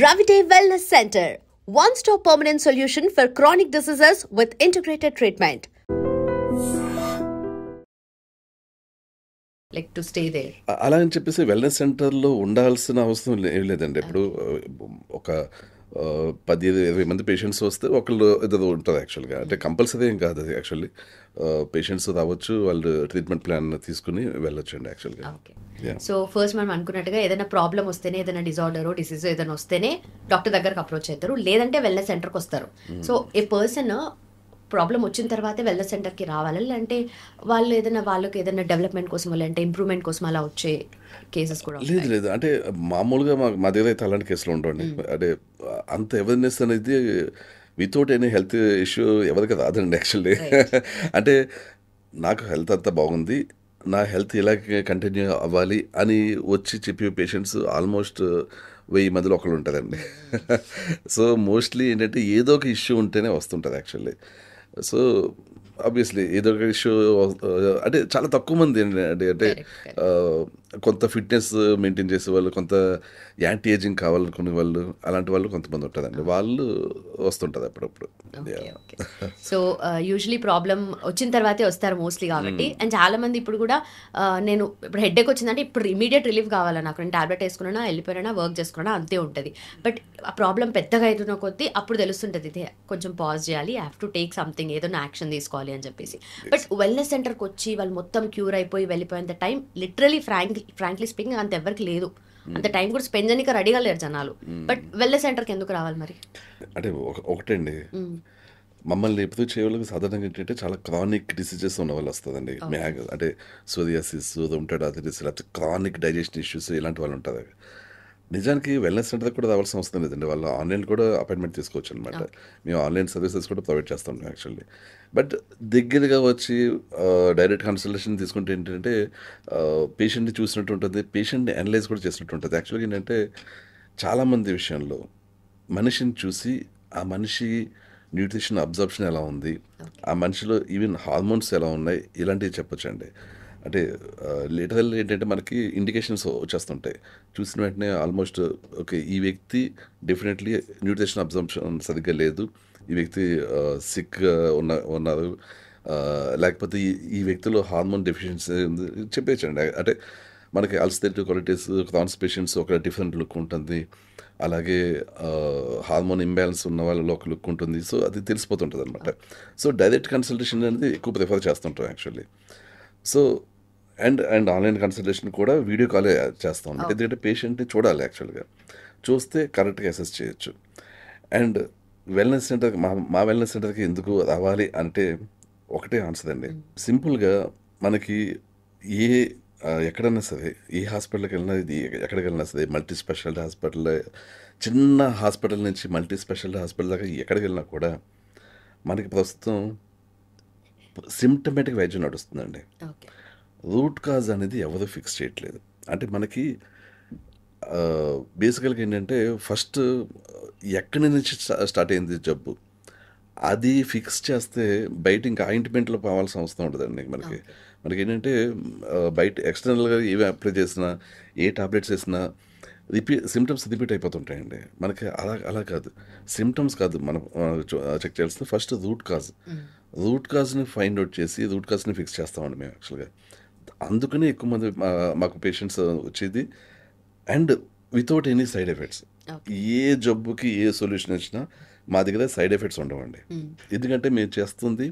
Ravite Wellness Center, one-stop permanent solution for chronic diseases with integrated treatment. Like to stay there. అలా అని చెప్పేసి wellness సెంటర్లో ఉండాల్సిన అవసరం ఏం లేదండి. ఇప్పుడు ఒక 10-20 మంది పేషెంట్స్ వస్తే ఒకళ్ళు ఏదో ఉంటుంది యాక్చువల్గా. అంటే కంపల్సరీ ఏం కాదు అది యాక్చువల్లీ. పేషెంట్స్ రావచ్చు, వాళ్ళు ట్రీట్మెంట్ ప్లాన్ తీసుకుని వెళ్ళొచ్చండి యాక్చువల్గా. సో ఫస్ట్ మనం అనుకున్నట్టుగా ఏదైనా ప్రాబ్లం వస్తేనే, ఏదైనా డిజార్డర్ డిసీజ్ ఏదైనా వస్తేనే డాక్టర్ దగ్గరకు అప్రోచ్ అవుతారు, లేదంటే వెల్నెస్ సెంటర్కి వస్తారు. సో ఏ పర్సన్ ప్రాబ్లం వచ్చిన తర్వాతే వెల్నెస్ సెంటర్కి రావాలి, లేదంటే వాళ్ళకి ఏదైనా డెవలప్మెంట్ కోసం, లేదంటే ఇంప్రూవ్మెంట్ కోసం అలా వచ్చే కేసెస్ కూడా? లేదు అంటే మామూలుగా మా దగ్గర అయితే అలాంటి కేసులు ఉండవండి. అంటే అంత అవేర్నెస్ అనేది వితౌట్ ఎనీ హెల్త్ ఇష్యూ ఎవరికి రాదండి యాక్చువల్లీ. అంటే నాకు హెల్త్ అంతా బాగుంది, నా హెల్త్ ఇలాగే కంటిన్యూ అవ్వాలి అని వచ్చి చెప్పే పేషెంట్స్ ఆల్మోస్ట్ 1000 మందిలో ఒకళ్ళు ఉంటారండి. సో మోస్ట్లీ ఏంటంటే ఏదో ఒక ఇష్యూ ఉంటేనే వస్తుంటుంది యాక్చువల్లీ. సో ఆబ్వియస్లీ ఏదో ఒక ఇష్యూ అంటే చాలా తక్కువ మంది అంటే కొంత ఫిట్నెస్ మెయింటైన్ చేసే వాళ్ళు, కొంత యాంటీ ఏజింగ్ కావాలనుకునే వాళ్ళు, అలాంటి వాళ్ళు కొంతమంది ఉంటుందండి, వాళ్ళు వస్తుంటుంది అప్పుడప్పుడు. సో యూజువలీ ప్రాబ్లం వచ్చిన తర్వాతే వస్తారు మోస్ట్లీ కాబట్టి. అండ్ చాలా మంది ఇప్పుడు కూడా నేను ఇప్పుడు హెడ్ఏక్ వచ్చిందంటే ఇప్పుడు ఇమీడియట్ రిలీఫ్ కావాలా, నాకు నేను టాబ్లెట్ వేసుకున్నా, వెళ్ళిపోయినా, వర్క్ చేసుకున్నా అంతే ఉంటుంది. బట్ ఆ ప్రాబ్లం పెద్దగా అవుతున్న కొద్దీ అప్పుడు తెలుస్తుంటుంది, ఇది కొంచెం పాజ్ చేయాలి, హ్యావ్ టు టేక్ సంథింగ్, ఏదైనా యాక్షన్ తీసుకోవాలి అని చెప్పేసి. బట్ వెల్నెస్ సెంటర్కి వచ్చి వాళ్ళు మొత్తం క్యూర్ అయిపోయి వెళ్ళిపోయేంత టైం లిటరలీ ఫ్రాంక్లీ స్పీకింగ్ అంత ఎవరికి లేదు. అంత టైం కూడా స్పెండ్ చేయడానికి రెడీగా లేరు జనాలు. బట్ వెల్నెస్ సెంటర్కి ఎందుకు రావాలి మరి? అంటే ఒకటండి, మమ్మల్ని ఎప్పుడు చేయడానికి సాధారణంగా ఏంటంటే చాలా క్రానిక్ డిసీజెస్ ఉన్న వాళ్ళు వస్తుందండి. అంటే సోరియాసిస్, రొమటాయిడ్ ఆర్థరైటిస్, లేకపోతే క్రానిక్ డైజెషన్ ఇష్యూస్, ఇలాంటి వాళ్ళు ఉంటారు. నిజానికి వెల్నెస్ సెంటర్ కూడా రావాల్సిన అవసరం లేదండి, వాళ్ళు ఆన్లైన్ కూడా అపాయింట్మెంట్ తీసుకోవచ్చు అనమాట. మేము ఆన్లైన్ సర్వీసెస్ కూడా ప్రొవైడ్ చేస్తాం యాక్చువల్లీ. బట్ దగ్గరగా వచ్చి డైరెక్ట్ కన్సల్టేషన్ తీసుకుంటే ఏంటంటే పేషెంట్ని చూసినట్టు ఉంటుంది, పేషెంట్ని అనలైజ్ కూడా చేసినట్టు ఉంటుంది. యాక్చువల్గా ఏంటంటే చాలామంది విషయంలో మనిషిని చూసి ఆ మనిషి న్యూట్రిషన్ అబ్జర్ప్షన్ ఎలా ఉంది, ఆ మనిషిలో ఈవెన్ హార్మోన్స్ ఎలా ఉన్నాయి, ఇలాంటివి చెప్పొచ్చండి. అంటే లిటరల్ ఏంటంటే మనకి ఇండికేషన్స్ వచ్చేస్తుంటాయి. చూసిన వెంటనే ఆల్మోస్ట్ ఓకే, ఈ వ్యక్తి డెఫినెట్లీ న్యూట్రిషన్ అబ్జర్ప్షన్ సరిగ్గా లేదు, ఈ వ్యక్తి సిక్గా ఉన్నారు, లేకపోతే ఈ వ్యక్తిలో హార్మోన్ డెఫిషియన్సీ ఉంది చెప్పేయచ్చండి. అంటే మనకి అల్సరేటివ్ కొలైటిస్, కాన్స్టిపేషన్స్ ఒక డిఫరెంట్ లుక్ ఉంటుంది, అలాగే హార్మోన్ ఇంబ్యాలెన్స్ ఉన్న వాళ్ళలో ఒక లుక్ ఉంటుంది. సో అది తెలిసిపోతుంటుంది అనమాట. సో డైరెక్ట్ కన్సల్టేషన్ అనేది ఎక్కువ ప్రిఫర్ చేస్తుంటాం actually. So and online consultation కూడా వీడియో కాలే చేస్తాం, ఎందుకంటే పేషెంట్ని చూడాలి యాక్చువల్గా, చూస్తే కరెక్ట్గా అసెస్ చేయొచ్చు. అండ్ వెల్నెస్ సెంటర్కి మా వెల్నెస్ సెంటర్కి ఎందుకు రావాలి అంటే ఒకటే ఆన్సర్ అండి. సింపుల్గా మనకి ఎక్కడైనా సరే, ఏ హాస్పిటల్కి వెళ్ళినా, ఇది ఎక్కడికి వెళ్ళినా సరే, మల్టీ స్పెషాలిటీ హాస్పిటల్, చిన్న హాస్పిటల్ నుంచి మల్టీ స్పెషాలిటీ హాస్పిటల్ దాకా ఎక్కడికి వెళ్ళినా కూడా మనకి ప్రస్తుతం సిమ్టమేటిక్ వైద్యం నడుస్తుందండి. రూట్ కాజ్ అనేది ఎవరు ఫిక్స్ చేయట్లేదు. అంటే మనకి బేసికల్గా ఏంటంటే ఫస్ట్ ఎక్కడి నుంచి స్టార్ట్ అయింది జబ్బు, అది ఫిక్స్ చేస్తే బయట ఇంకా ఆయింట్మెంట్లో పోవాల్సిన అవసరం ఉండదండి. మనకి ఏంటంటే బయట ఎక్స్టర్నల్గా ఏవి అప్లై చేసినా, ఏ టాబ్లెట్స్ వేసినా సిమ్టమ్స్ రిపీట్ అయిపోతుంటాయండి. మనకి అలా కాదు, సిమ్టమ్స్ కాదు మనం చెక్ చేయాల్సింది, ఫస్ట్ రూట్ కాజ్ని ఫైండ్ అవుట్ చేసి రూట్ కాజ్ని ఫిక్స్ చేస్తామండి మేము యాక్చువల్గా. అందుకనే ఎక్కువ మంది మాకు పేషెంట్స్ వచ్చేది. And without any side effects. ఏ జబ్బుకి ఏ సొల్యూషన్ వచ్చినా మా దగ్గర సైడ్ ఎఫెక్ట్స్ ఉండవండి. ఎందుకంటే మేము చేస్తుంది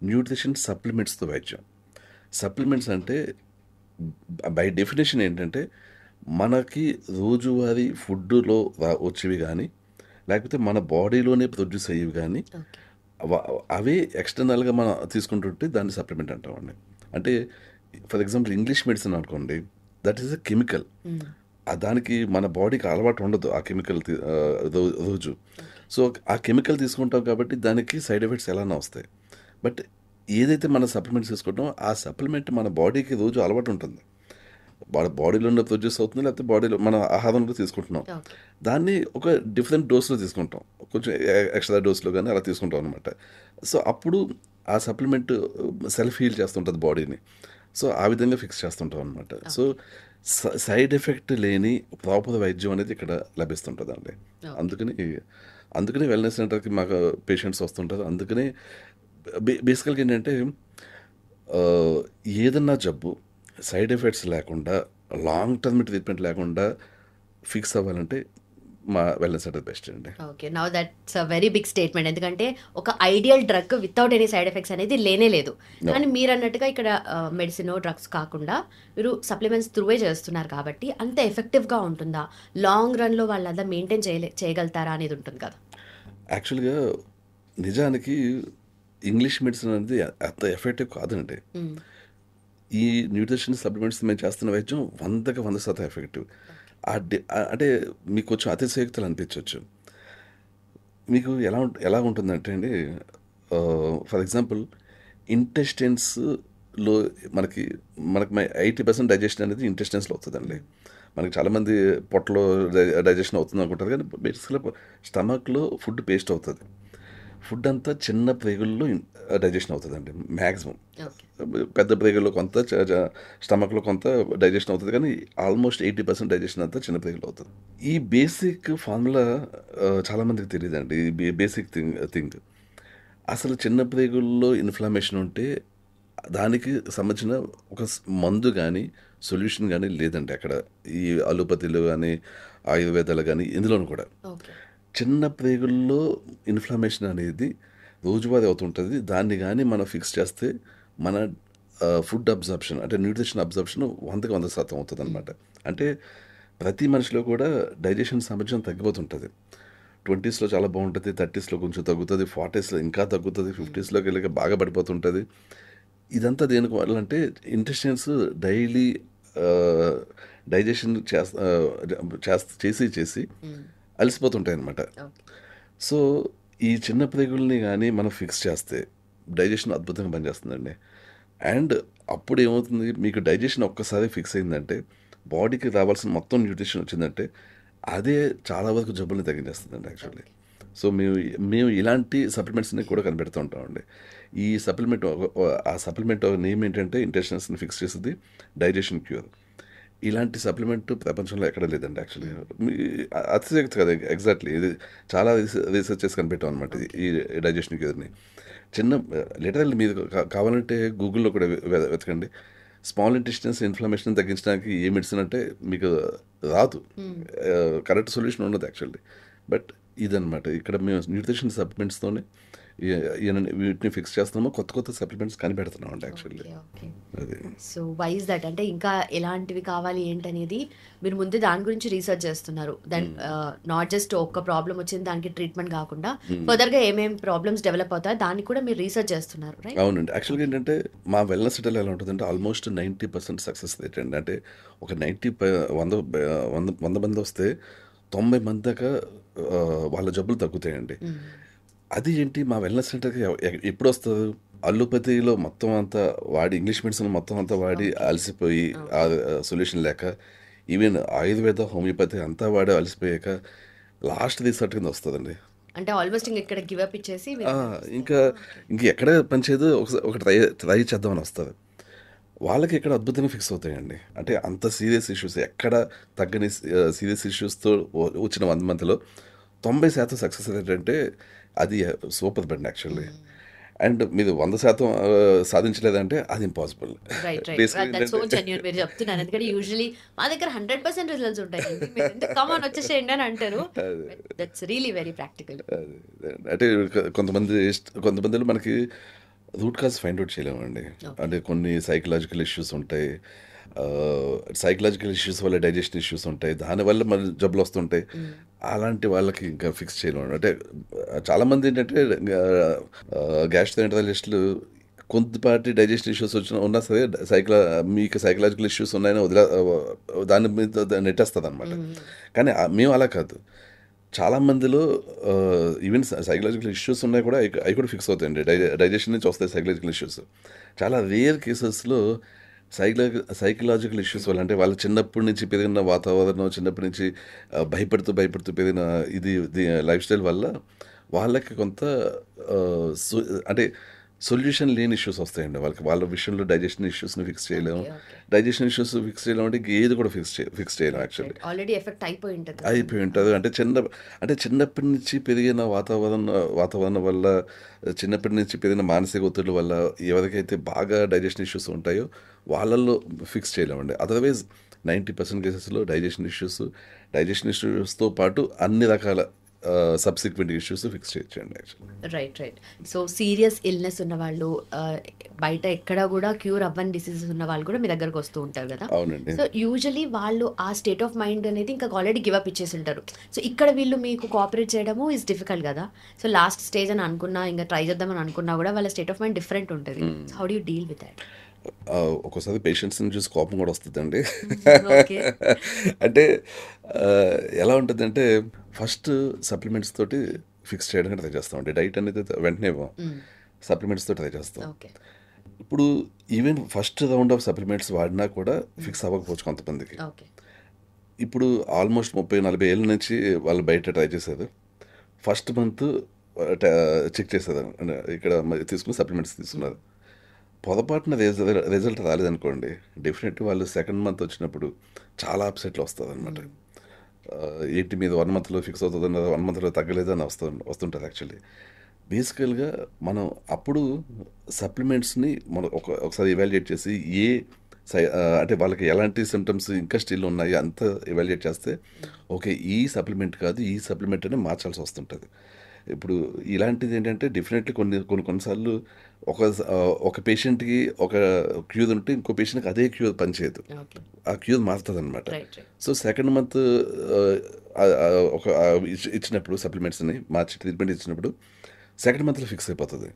న్యూట్రిషన్ సప్లిమెంట్స్తో వైద్యం. సప్లిమెంట్స్ అంటే బై డెఫినేషన్ ఏంటంటే మనకి రోజువారీ ఫుడ్లో వచ్చేవి కానీ, లేకపోతే మన బాడీలోనే ప్రొడ్యూస్ అయ్యేవి కానీ, అవే ఎక్స్టర్నల్గా మనం తీసుకుంటుంటే దాన్ని సప్లిమెంట్ అంటామండి. అంటే ఫర్ ఎగ్జాంపుల్ ఇంగ్లీష్ మెడిసిన్ అనుకోండి, దట్ ఈస్ ఎ కెమికల్. దానికి మన బాడీకి అలవాటు ఉండదు ఆ కెమికల్ రోజు. సో ఆ కెమికల్ తీసుకుంటాం కాబట్టి దానికి సైడ్ ఎఫెక్ట్స్ ఎలానే వస్తాయి. బట్ ఏదైతే మన సప్లిమెంట్స్ తీసుకుంటామో ఆ సప్లిమెంట్ మన బాడీకి రోజు అలవాటు ఉంటుంది, బాడీలో ప్రొడ్యూస్ అవుతుంది, లేకపోతే బాడీలో మన ఆహారంలో తీసుకుంటున్నాం, దాన్ని ఒక డిఫరెంట్ డోస్లో తీసుకుంటాం, కొంచెం ఎక్స్ట్రా డోస్లో కానీ అలా తీసుకుంటాం అనమాట. సో అప్పుడు ఆ సప్లిమెంట్ సెల్ఫ్ హీల్ చేస్తుంటుంది బాడీని. సో ఆ విధంగా ఫిక్స్ చేస్తుంటాం అనమాట. సో సైడ్ ఎఫెక్ట్ లేని ప్రాపర్ వైద్యం అనేది ఇక్కడ లభిస్తుంటుందండి. ఓకే. అందుకని అందుకని వెల్నెస్ సెంటర్‌కి మాకు పేషెంట్స్ వస్తుంటారు. అందుకనే బేసికల్‌గా ఏంటంటే ఆహ్, ఏదన్నా జబ్బు సైడ్ ఎఫెక్ట్స్ లేకుండా, లాంగ్ టర్మ్ ట్రీట్మెంట్ లేకుండా ఫిక్స్ అవ్వాలంటే మా వెల్నెస్ సెంటర్ బెస్ట్ అండి. Okay. Now that's a very big statement. ఎందుకంటే ఒక ideal drug without any side effects అనేది లేనే లేదు. నో. కానీ మీరన్నట్టుగా ఇక్కడ మెడిసినో, డ్రగ్స్ కాకుండా మీరు సప్లిమెంట్స్ త్రూవే చేస్తున్నారు కాబట్టి అంత ఎఫెక్టివ్‌గా ఉంటుందా? లాంగ్ రన్‌లో వాళ్ళంతా మెయింటైన్ చేయగలుగుతారా అనేది ఉంటుంది కదా! యాక్చువల్‌గా నిజానికి ఇంగ్లీష్ మెడిసిన్ అనేది అంత ఎఫెక్టివ్ కాదండి. హ్మ్. ఈ న్యూట్రిషన్ సప్లిమెంట్స్ మేము చేస్తున్న వైద్యం 100కి 100% ఎఫెక్టివ్. అంటే మీకు కొంచెం అతిశయోక్తులు అనిపించవచ్చు. మీకు ఎలా ఉంటుందంటే అండి, ఫర్ ఎగ్జాంపుల్ ఇంటెస్టైన్స్‌లో మనకి మనకి 80% డైజెషన్ అనేది ఇంటెస్టైన్స్‌లో అవుతదండి. మనకి చాలామంది పొట్టలో డైజెషన్ అవుతుంది అనుకుంటారు. కానీ బేసిక్‌గా స్టమక్‌లో ఫుడ్ పేస్ట్ అవుతది. ఫుడ్ అంతా చిన్న ప్రేగుల్లో డైజెషన్ అవుతదండి మాక్సిమం. ఓకే. పెద్ద ప్రేగుల్లో కొంత, స్టమక్‌లో కొంత డైజెషన్ అవుతది. కానీ ఆల్మోస్ట్ 80% డైజెషన్ అంతా చిన్న ప్రేగులో అవుతది. ఈ బేసిక్ ఫార్ములా చాలామందికి తెలీదండి. ఈ బేసిక్ థింగ్. అసలు చిన్న ప్రేగుల్లో ఇన్‌ఫ్లమేషన్ ఉంటే దానికి సంబంధించిన ఒక మందు గానీ, సొల్యూషన్ గానీ లేదండి అక్కడ. ఈ అలోపతిలో గానీ, ఆయుర్వేదాలు గానీ ఇందులోను కూడా. ఓకే. చిన్న ప్రేగుల్లో ఇన్‌ఫ్లమేషన్ అనేది రోజువారీ అవుతుంటది. దాన్ని గానీ మనం ఫిక్స్ చేస్తే మన ఫుడ్ అబ్జార్ప్షన్ అంటే న్యూట్రిషన్ అబ్జార్ప్షన్ 100కి 100% అవుతదనమాట. అంటే ప్రతి మనిషిలో కూడా డైజెషన్ సామర్థ్యం తగ్గిపోతుంటది. 20స్‌లో చాలా బావుంటది. 30స్‌లో కొంచెం తగ్గుతది. 40స్‌లో ఇంకా తగ్గుతది. 50స్‌లోకెళ్ళాక బాగా పడిపోతుంటది. ఇదంతా దేనికి వల్ల అంటే ఇంటెస్టైన్స్ డైలీ ఆహ్, డైజెషన్ చేసి హ్మ్. అలసిపోతుంటాయన్నమాట. ఓకే. సో, ఈ చిన్న ప్రేగుల్ని గానీ మనం ఫిక్స్ చేస్తే డైజెషన్ అద్భుతంగా పనిచేస్తుందండి. అండ్ అప్పుడేమవుతుంది, మీకు డైజెషన్ ఒక్కసారి ఫిక్స్ అయిందంటే బాడీకి రావాల్సిన మొత్తం న్యూట్రిషన్ వచ్చిందంటే అదే చాలా వరకు జబ్బుల్ని తగ్గించేస్తుందండి యాక్చువల్లీ. ఓకే. సో, మేము ఇలాంటి సప్లిమెంట్స్‌ని కూడా కనిపెడుతూ ఉంటామండి. ఈ సప్లిమెంట్ ఆ సప్లిమెంట్ నేమ్ ఏంటంటే ఇంటెస్టైన్స్‌ని ఫిక్స్ చేసేది డైజెషన్ క్యూర్. ఇలాంటి సప్లిమెంట్ ప్రపంచంలో ఎక్కడ లేదండి యాక్చువల్లీ. హ్మ్. మీ అతిశయోక్తి కాదు, ఎగ్జాక్ట్‌లీ. ఇది చాలా రీసెర్చ్ చేసి కనిపెట్టాం అనమాట ఓకే. ఈ డైజెషన్ క్యూర్‌ని. చిన్న లిటరల్లీ మీరు కావాలంటే గూగుల్‌లో కూడా వెతకండి. స్మాల్ ఇంటెస్టైన్స్ ఇన్‌ఫ్లమేషన్ తగ్గించడానికి ఏ మెడిసిన్ అంటే మీకు రాదు. హ్మ్. కరెక్ట్ సొల్యూషన్ ఉండదు యాక్చువల్లీ. బట్ ఇదనమాట. ఇక్కడ మేము న్యూట్రిషన్ సప్లిమెంట్స్‌తోనే వీటిని ఫిక్స్ చేస్తున్నాము. కొత్త సప్లిమెంట్స్ కనిపెడుతున్నామండి యాక్చువల్లీ. ఓకే. ఓకే. అది. So, why is that? అంటే ఇంకా ఎలాంటివి కావాలి ఏంటనేది మీరు ముందే దాని గురించి రీసెర్చ్ చేస్తున్నారు. దెన్ నాట్ జస్ట్ ఒక్క ప్రాబ్లమ్ వచ్చింది దానికి ట్రీట్మెంట్ కాకుండా ఫర్దర్‌గా ఏమేం ప్రాబ్లమ్స్ డెవలప్ అవుతాయో దాన్ని కూడా మీరు రీసెర్చ్ చేస్తున్నారు. రైట్? అవునండి. యాక్చువల్‌గా ఓకే. ఏంటంటే మా వెల్‌నెస్ సెంటర్‌లో ఎలా ఉంటదంటే ఆల్మోస్ట్ 90% సక్సెస్ రేట్ అండి. అంటే ఒక 90 ప 100 100 మందొస్తే 90 మంది దాకా వాళ్ళ జబ్బులు తగ్గుతాయండి. హ్మ్. అది ఏంటి, మా వెల్‌నెస్ సెంటర్‌కి ఎప్పుడొస్తారు? అల్లోపతిలో మొత్తం అంతా వాడి, ఇంగ్లీష్ మెడిసిన్ మొత్తం అంతా వాడి ఓకే. అలసిపోయి ఓకే. సొల్యూషన్ లేక, ఈవెన్ ఆయుర్వేద, హోమియోపతి అంతా వాడి అలసిపోయాక లాస్ట్ రిసార్ట్ కింద వస్తదండి. అంటే ఆల్మోస్ట్ ఇక్కడ గివ్ అప్ ఇచ్చేసి మీరు ఆ! ఇంకా ఇక్కడికొస్తారా? ఓకే. ఎక్కడ పని చేయదు. ఒక ట్రై చేద్దామని వస్తది. వాళ్ళకి ఇక్కడ అద్భుతంగా ఫిక్స్ అవుతాయండి. అంటే అంత సీరియస్ ఇష్యూస్ ఎక్కడ తగ్గని సీరియస్ ఇష్యూస్‌తో వచ్చిన 100 మందిలో 90% సక్సెస్ రేట్ అంటే అది సూపర్ బండి యాక్చువల్లీ. హ్మ్. అండ్ మీరు 100% సాధించలేదంటే అది impossible. Right. Right. Basically that's so ఏంటంటే జెన్యూన్ మీరు చెప్తున్నారు. ఎందుకంటే యూజువల్లీ మా దగ్గర 100% రిజల్ట్స్ ఉంటాయండి. మీరు ఎందుకు కమ్ ఆన్ వచ్చేసేయండి అని అంటారు. అదే. But that's really very practical. అదే. అంటే కొంతమందిలో మనకి రూట్ కాజ్ ఫైండ్ ఔట్ చేయలేమండి. ఓకే. అంటే కొన్ని సైకలాజికల్ ఇష్యూస్ ఉంటాయి. సైకలాజికల్ ఇష్యూస్ వల్ల డైజెషన్ ఇష్యూస్ ఉంటాయి. దానివల్ల మళ్ళీ జబ్బులొస్తుంటాయి. హ్మ్. అలాంటి వాళ్ళకి ఇంకా ఫిక్స్ చేయలేమండి. అంటే చాలామంది ఏంటంటే గ్యాస్ట్రోఎంటరాలజిస్టులు కొద్దిపాటి డైజెషన్ ఇష్యూస్ ఉన్నా సరే మీకు సైకలాజికల్ ఇష్యూస్ ఉన్నాయని దాని మీద నెట్టేస్తదనమాట. హ్మ్. కానీ మేము అలా కాదు. చాలా మందిలో ఈవెన్ సైకలాజికల్ ఇష్యూస్ ఉన్నాయి కూడా, అవి కూడా ఫిక్స్ అవుతాయండి. డైజెషన్ నుంచి వస్తాయి సైకలాజికల్ ఇష్యూస్. చాలా రేర్ కేసెస్‌లో సైకలాజికల్ ఇష్యూస్ వల్ల, అంటే వాళ్ళ చిన్నప్పటి నుంచి పెరిగిన వాతావరణం, చిన్నప్పటి నుంచి భయపడుతూ పెరిగిన లైఫ్ స్టైల్ వల్ల వాళ్ళకి కొంత అంటే సొల్యూషన్ లేని ఇష్యూస్ వస్తాయండి వాళ్ళకి. వాళ్ళ విషయంలో డైజెషన్ ఇష్యూస్ని ఫిక్స్ చేయలేము. Okay. Okay. Digestion issues fix చేయలేము అంటే ఇంక ఏది కూడా ఫిక్స్ చేయలేము right. Actually. Right. Already effect అయిపోయి ఉంటది కదండీ. అయిపోయి ఉంటుంది. అంటే చిన్నప్పటి నుంచి పెరిగిన వాతావరణం వల్ల, చిన్నప్పటి నుంచి పెరిగిన మానసిక ఒత్తిడి వల్ల ఎవరికైతే బాగా డైజెషన్ ఇష్యూస్ ఉంటాయో వాళ్ళల్లో ఫిక్స్ చేయలేమండి. అదర్వైజ్ 90% కేసెస్లో డైజెషన్ ఇష్యూస్తో పాటు అన్ని రకాల సబ్సిక్వెంట్ ఇష్యూస్ ఫిక్స్ చేయొచ్చండి actually. Right. Right. So serious illness ఉన్న వాళ్ళు, బయట ఎక్కడ కూడా క్యూర్ అవ్వని డిసీజెస్ ఉన్న వాళ్ళు కూడా మీ దగ్గరకు వస్తూ ఉంటారు కదా. అవునండి. సో యూజువలీ వాళ్ళు ఆ స్టేట్ ఆఫ్ మైండ్ అనేది ఇంకా ఆల్రెడీ గివ్ అప్ ఇచ్చేసి ఉంటారు. సో ఇక్కడ వీళ్ళు మీకు కోఆపరేట్ చేయడము ఇస్ డిఫికల్ట్ కదా. సో లాస్ట్ స్టేజ్ అని అనుకున్నా, ఇంకా ట్రై చేద్దామని అనుకున్నా కూడా వాళ్ళ స్టేట్ ఆఫ్ మైండ్ డిఫరెంట్ ఉంటుంది. So how do you deal with that? ఒక్కోసారి పేషెంట్స్ని చూసి కోపం కూడా వస్తుందండి. ఓకే. అంటే ఎలా ఉంటుందంటే ఫస్ట్ సప్లిమెంట్స్ తోటి ఫిక్స్ చేయడానికి ట్రై చేస్తామండి. డైట్ అనేది వెంటనే సప్లిమెంట్స్ తోటి ట్రై చేస్తాం. ఓకే. ఇప్పుడు even first round of supplements వాడినా కూడా ఫిక్స్ అవ్వకపోవచ్చు కొంతమందికి. ఓకే. ఇప్పుడు ఆల్మోస్ట్ 30-40 ఏళ్ళ నుంచి వాళ్ళు బయట ట్రై చేశారు. ఫస్ట్ మంత్ చెక్ చేశారు, ఇక్కడ తీసుకుని సప్లిమెంట్స్ తీసుకున్నారు. పొరపాటున రిజల్ట్ రాలేదనుకోండి, డెఫినెట్లీ వాళ్ళు సెకండ్ మంత్ వచ్చినప్పుడు చాలా అప్సెట్లు వస్తుంది అనమాట. ఏంటి మీద 1 మంత్లో ఫిక్స్ అవుతుంది, 1 మంత్లో తగ్గలేదని వస్తుంటుంది యాక్చువల్లీ. బేసికల్గా మనం అప్పుడు సప్లిమెంట్స్ని మనం ఒకసారి ఎవాల్యుయేట్ చేసి అంటే వాళ్ళకి ఎలాంటి సిమ్టమ్స్ ఇంకా స్టిల్ ఉన్నాయి అంత ఎవాల్యుయేట్ చేస్తే ఓకే ఈ సప్లిమెంట్ కాదు ఈ సప్లిమెంట్ అని మార్చాల్సి వస్తుంటుంది. ఇప్పుడు ఇలాంటిది ఏంటంటే డెఫినెట్లీ కొన్నిసార్లు ఒక పేషెంట్కి ఒక క్యూర్ ఉంటే ఇంకో పేషెంట్కి అదే క్యూర్ పనిచేయదు, ఓకే. ఆ క్యూర్ మారుతుంది అనమాట. Right. Right. So second month ఒక ఇచ్చినప్పుడు సప్లిమెంట్స్ని మార్చి ట్రీట్మెంట్ ఇచ్చినప్పుడు సెకండ్ మంత్లో ఫిక్స్ అయిపోతుంది.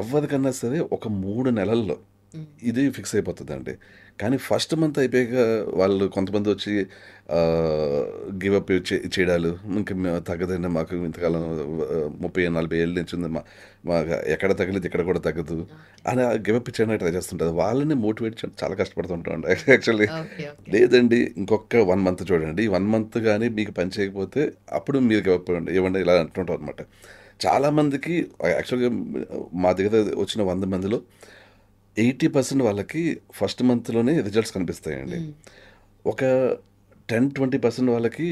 ఎవరికన్నా సరే ఒక 3 నెలల్లో ఇది ఫిక్స్ అయిపోతుంది అండి. కానీ ఫస్ట్ మంత్ అయిపోయాక వాళ్ళు కొంతమంది వచ్చి గివప్ చేయడాలు, ఇంకా తగ్గదండి మాకు ఇంతకాలం 30-40 ఏళ్ళ నుంచి ఉంది, మాకు ఎక్కడ తగ్గలేదు ఇక్కడ కూడా తగ్గదు అని గివప్ చేయడానికి ట్రై చేస్తుంటారు. వాళ్ళని మోటివేట్ చేయడం చాలా కష్టపడుతుంటాం యాక్చువల్లీ. ఓకే. ఓకే. లేదండి ఇంకొక 1 మంత్ చూడండి, ఈ 1 మంత్ కానీ మీకు పని చేయకపోతే అప్పుడు మీరు గివప్ ఇవ్వండి ఇలా అంటుంటాం అనమాట. చాలామందికి యాక్చువల్గా మా దగ్గర వచ్చిన 100 మందిలో 80% వాళ్ళకి ఫస్ట్ మంత్లోనే రిజల్ట్స్ కనిపిస్తాయండి. ఒక 10-20% వాళ్ళకి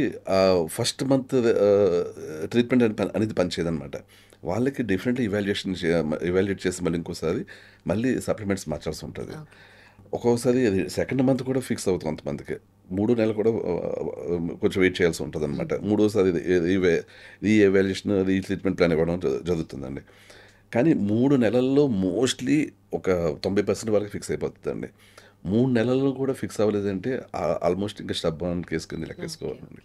ఫస్ట్ మంత్ ట్రీట్మెంట్ అనేది పనిచేయదనమాట. వాళ్ళకి డెఫినెట్లీ ఇవాల్యుయేట్ చేసి మళ్ళీ సప్లిమెంట్స్ మార్చాల్సి ఉంటుంది. ఒక్కొక్కసారి సెకండ్ మంత్ కూడా ఫిక్స్ అవుతుంది కొంతమందికి, 3 నెలలు కూడా కొంచెం వెయిట్ చేయాల్సి ఉంటుంది అనమాట. మూడోసారి రీఎవాల్యుయేషన్ ట్రీట్మెంట్ ప్లాన్ ఇవ్వడం జరుగుతుందండి. కానీ 3 నెలల్లో మోస్ట్లీ ఒక 90% వరకు ఫిక్స్ అయిపోతుందండి. 3 నెలల్లో కూడా ఫిక్స్ అవ్వలేదంటే ఆల్మోస్ట్ ఇంకా స్టబ్బాన్ కేసు కింద లెక్కేసుకోవాలండి.